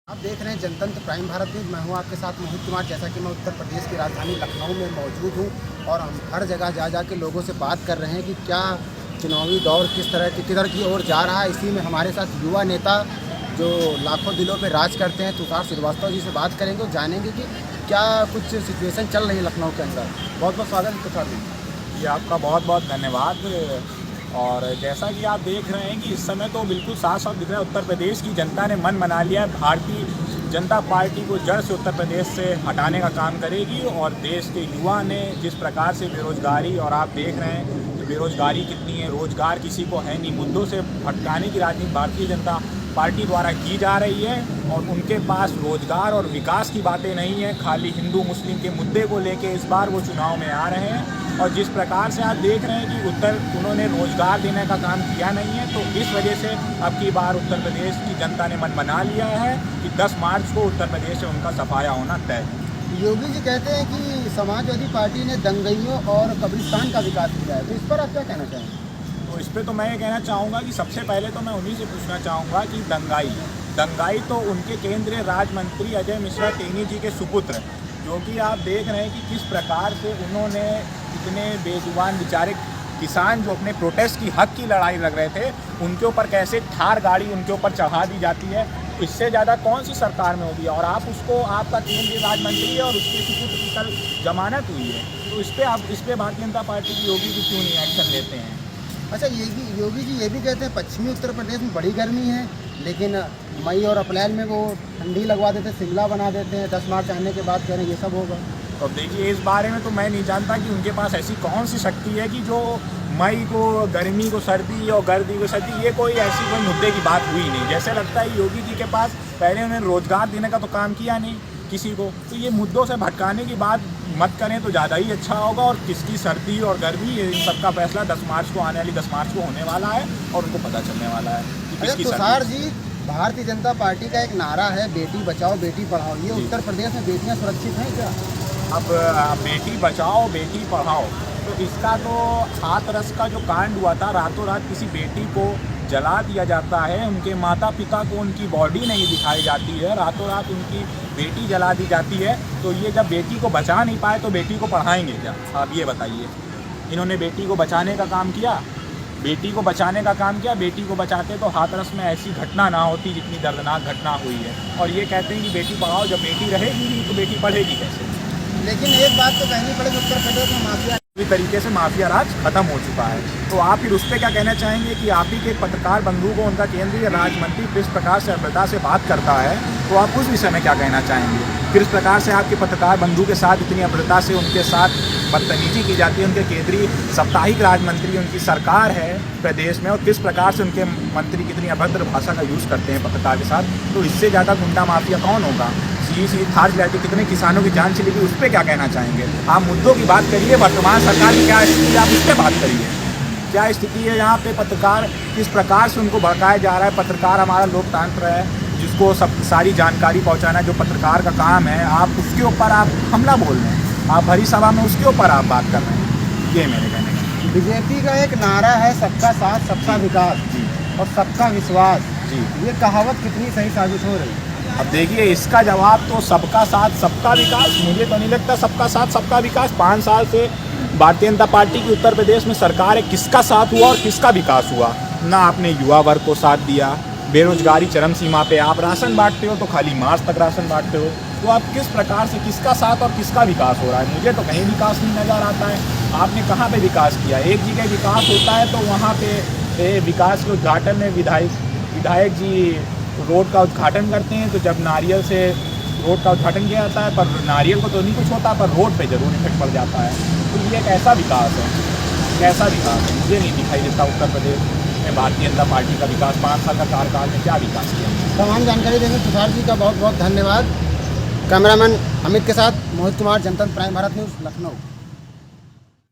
आप देख रहे हैं जनतंत्र प्राइम भारत न्यूज़। मैं हूं आपके साथ मोहित कुमार। जैसा कि मैं उत्तर प्रदेश की राजधानी लखनऊ में मौजूद हूं और हम हर जगह जा के लोगों से बात कर रहे हैं कि क्या चुनावी दौर किधर की ओर जा रहा है। इसी में हमारे साथ युवा नेता जो लाखों दिलों पे राज करते हैं तुषार श्रीवास्तव जी से बात करेंगे और जानेंगे कि क्या कुछ सिचुएशन चल रही है लखनऊ के अंदर। बहुत बहुत स्वागत है तुषार जी। जी आपका बहुत बहुत धन्यवाद। और जैसा कि आप देख रहे हैं कि इस समय तो बिल्कुल साफ साफ दिख रहा है, उत्तर प्रदेश की जनता ने मन बना लिया है। भारतीय जनता पार्टी को जड़ से उत्तर प्रदेश से हटाने का काम करेगी और देश के युवा ने जिस प्रकार से बेरोजगारी, और आप देख रहे हैं कि बेरोजगारी कितनी है, रोजगार किसी को है नहीं, मुद्दों से भटकाने की राजनीति भारतीय जनता पार्टी द्वारा की जा रही है और उनके पास रोजगार और विकास की बातें नहीं है। खाली हिंदू मुस्लिम के मुद्दे को लेके इस बार वो चुनाव में आ रहे हैं। और जिस प्रकार से आप देख रहे हैं कि उन्होंने रोजगार देने का काम किया नहीं है, तो इस वजह से अब की बार उत्तर प्रदेश की जनता ने मन बना लिया है कि 10 मार्च को उत्तर प्रदेश से उनका सफाया होना तय है। योगी जी कहते हैं कि समाजवादी पार्टी ने दंगइयों और कब्रिस्तान का विकास किया है, तो इस पर आप क्या कहना चाहेंगे? तो इस पर तो मैं ये कहना चाहूँगा कि सबसे पहले तो मैं उन्हीं से पूछना चाहूँगा कि दंगाई तो उनके केंद्रीय राज्य मंत्री अजय मिश्रा टेनी जी के सुपुत्र, जो कि आप देख रहे हैं कि किस प्रकार से उन्होंने इतने बेजुबान बेचारे किसान जो अपने प्रोटेस्ट की हक की लड़ाई लड़ रहे थे, उनके ऊपर कैसे थार गाड़ी उनके ऊपर चढ़ा दी जाती है। इससे ज़्यादा कौन सी सरकार में होगी। और आप उसको, आपका केंद्रीय राज्य मंत्री है और उसके सुपुत्र की कल जमानत हुई है, तो इस पर भारतीय जनता पार्टी की योगी जी क्यों नहीं एक्शन लेते हैं? अच्छा, योगी जी ये भी कहते हैं पश्चिमी उत्तर प्रदेश में बड़ी गर्मी है, लेकिन मई और अप्रैल में वो ठंडी लगवा देते, शिमला बना देते हैं। 10 मार्च आने के बाद कह रहे हैं ये सब होगा। तो देखिए, इस बारे में तो मैं नहीं जानता कि उनके पास ऐसी कौन सी शक्ति है कि जो मई को गर्मी को सर्दी और गर्मी को सर्दी, ये कोई ऐसी कोई मुद्दे की बात हुई नहीं। जैसे लगता है योगी जी के पास पहले उन्होंने रोजगार देने का तो काम किया नहीं किसी को, तो ये मुद्दों से भटकाने की बात मत करें तो ज़्यादा ही अच्छा होगा। और किसकी सर्दी और गर्मी, इन सबका फैसला 10 मार्च को, आने वाली 10 मार्च को होने वाला है और उनको पता चलने वाला है कि किसकी तुषार जी, भारतीय जनता पार्टी का एक नारा है बेटी बचाओ बेटी पढ़ाओ, ये उत्तर प्रदेश में बेटियां सुरक्षित हैं क्या? अब बेटी बचाओ बेटी पढ़ाओ, तो इसका तो हाथरस का जो कांड हुआ था, रातों रात किसी बेटी को जला दिया जाता है, उनके माता पिता को उनकी बॉडी नहीं दिखाई जाती है, रातों रात उनकी बेटी जला दी जाती है। तो ये जब बेटी को बचा नहीं पाए तो बेटी को पढ़ाएंगे क्या? आप ये बताइए। इन्होंने बेटी को बचाने का काम किया, बेटी को बचाने का काम किया। बेटी को बचाते तो हाथरस में ऐसी घटना ना होती जितनी दर्दनाक घटना हुई है। और ये कहते हैं कि बेटी पढ़ाओ, जब बेटी रहेगी नहीं तो बेटी पढ़ेगी कैसे? लेकिन एक बात तो कहनी पड़ेगी, उत्तर प्रदेश में माफिया पूरी तरीके से माफिया राज खत्म हो चुका है। तो आप फिर उस पर क्या कहना चाहेंगे कि आप ही के पत्रकार बंधु को उनका केंद्रीय राज्य मंत्री किस प्रकार से अभद्रता से बात करता है, तो आप उस विषय में क्या कहना चाहेंगे? किस प्रकार से आपके पत्रकार बंधु के साथ इतनी अभद्रता से उनके साथ बदतमीजी की जाती है? उनके केंद्रीय साप्ताहिक राज्य मंत्री, उनकी सरकार है प्रदेश में, और किस प्रकार से उनके मंत्री कितनी अभद्र भाषा का यूज़ करते हैं पत्रकार के साथ। तो इससे ज़्यादा गुंडा माफिया कौन होगा? सीधी थार जलाती, कितने किसानों की जान चली गई, उस पर क्या कहना चाहेंगे? आप मुद्दों की बात करिए, वर्तमान सरकार की क्या स्थिति है आप उस पर बात करिए। क्या स्थिति है यहाँ पे? पत्रकार किस प्रकार से उनको भड़काया जा रहा है? पत्रकार हमारा लोकतंत्र है, जिसको सब सारी जानकारी पहुँचाना जो पत्रकार का काम है, आप उसके ऊपर आप हमला बोल रहे हैं, आप भरी सभा में उसके ऊपर आप बात कर रहे हैं। ये मेरे कहने का। बीजेपी का एक नारा है सबका साथ सबका विकास और सबका विश्वास जी, ये कहावत कितनी सही साबित हो रही है? अब देखिए, इसका जवाब तो सबका साथ सबका विकास, मुझे तो नहीं लगता सबका साथ सबका विकास। 5 साल से भारतीय जनता पार्टी की उत्तर प्रदेश में सरकार है, किसका साथ हुआ और किसका विकास हुआ? ना आपने युवा वर्ग को साथ दिया, बेरोजगारी चरम सीमा पे, आप राशन बांटते हो तो खाली मार्च तक राशन बांटते हो। तो आप किस प्रकार से, किसका साथ और किसका विकास हो रहा है? मुझे तो कहीं विकास नहीं नज़र आता है। आपने कहाँ पे विकास किया? एक जगह विकास होता है तो वहाँ पे विकास के उद्घाटन में विधायक जी रोड का उद्घाटन करते हैं, तो जब नारियल से रोड का उद्घाटन किया जाता है, पर नारियल को तो नहीं कुछ होता, पर रोड पे जरूर इफेक्ट पड़ जाता है। तो ये एक ऐसा विकास है, कैसा विकास है? मुझे नहीं दिखाई देता उत्तर प्रदेश में भारतीय जनता पार्टी का विकास। 5 साल का कार्यकाल में क्या विकास किया? तमाम जानकारी देंगे तुषार जी का बहुत बहुत धन्यवाद। कैमरामैन अमित के साथ मोहित कुमार, जनतंत्र प्राइम भारत न्यूज़, लखनऊ।